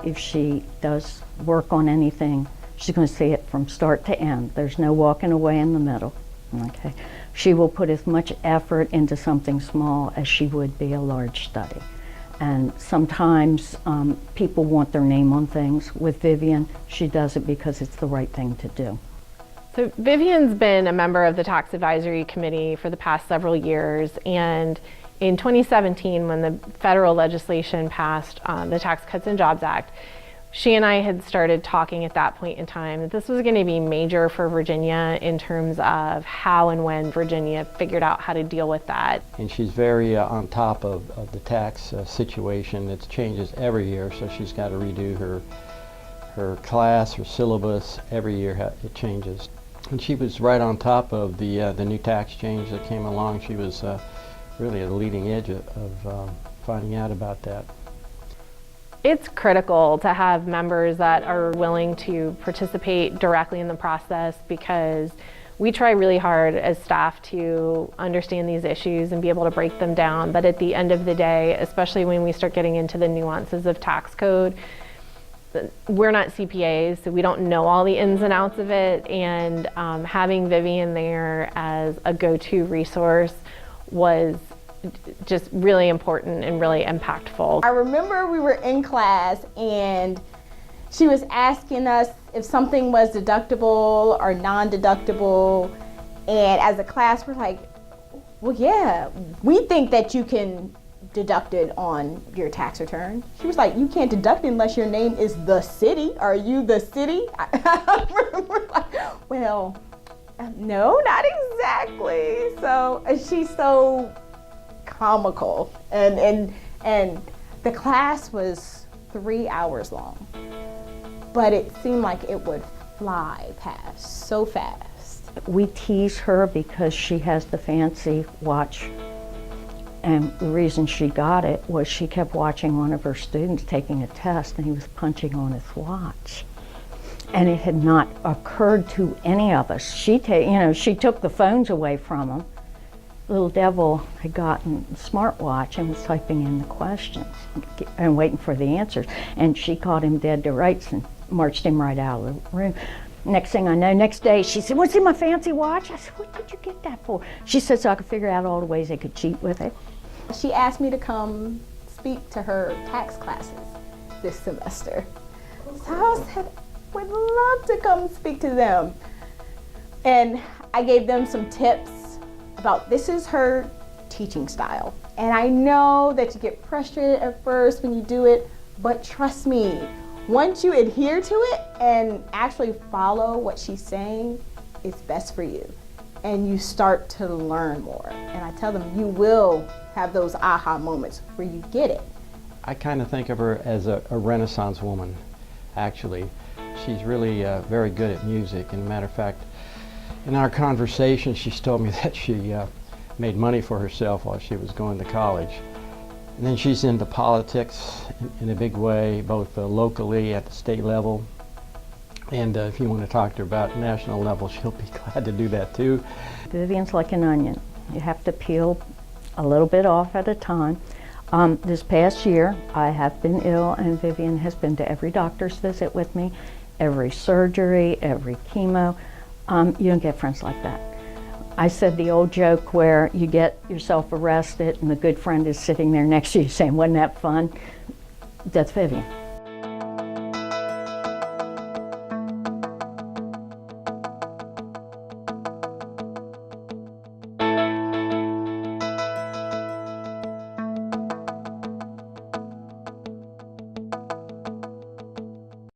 if she does work on anything, she's going to see it from start to end. There's no walking away in the middle. Okay. She will put as much effort into something small as she would be a large study. And sometimes people want their name on things. With Vivian, she does it because it's the right thing to do. So Vivian's been a member of the Tax Advisory Committee for the past several years, and in 2017, when the federal legislation passed the Tax Cuts and Jobs Act, she and I had started talking at that point in time that this was going to be major for Virginia in terms of how and when Virginia figured out how to deal with that. And she's very on top of the tax situation. It changes every year, so she's got to redo her class, her syllabus. Every year it changes. And she was right on top of the new tax change that came along. She was really at the leading edge of finding out about that. It's critical to have members that are willing to participate directly in the process, because we try really hard as staff to understand these issues and be able to break them down. But at the end of the day, especially when we start getting into the nuances of tax code, we're not CPAs, so we don't know all the ins and outs of it. And having Vivian there as a go-to resource was just really important and really impactful. I remember we were in class and she was asking us if something was deductible or non-deductible, and as a class we're like, well, yeah, we think that you can deduct it on your tax return. She was like, you can't deduct it unless your name is the city. Are you the city? We're like, well, no, not exactly. So she's so comical, and the class was 3 hours long, but it seemed like it would fly past so fast. We tease her because she has the fancy watch, and the reason she got it was she kept watching one of her students taking a test and he was punching on his watch, and it had not occurred to any of us. She took the phones away from him. Little devil had gotten a smartwatch and was typing in the questions and waiting for the answers. And she caught him dead to rights and marched him right out of the room. Next thing I know, next day, she said, what's in my fancy watch? I said, what did you get that for? She said, so I could figure out all the ways they could cheat with it. She asked me to come speak to her tax classes this semester. So I said, would love to come speak to them. And I gave them some tips about, this is her teaching style. And I know that you get frustrated at first when you do it, but trust me, once you adhere to it and actually follow what she's saying, it's best for you. And you start to learn more. And I tell them, you will have those aha moments where you get it. I kind of think of her as a Renaissance woman, actually. She's really very good at music. And matter of fact, in our conversation, she's told me that she made money for herself while she was going to college. And then she's into politics in a big way, both locally at the state level. And if you want to talk to her about national level, she'll be glad to do that too. Vivian's like an onion. You have to peel a little bit off at a time. This past year, I have been ill, and Vivian has been to every doctor's visit with me, every surgery, every chemo. You don't get friends like that. I said the old joke where you get yourself arrested and the good friend is sitting there next to you saying, wasn't that fun? That's Vivian.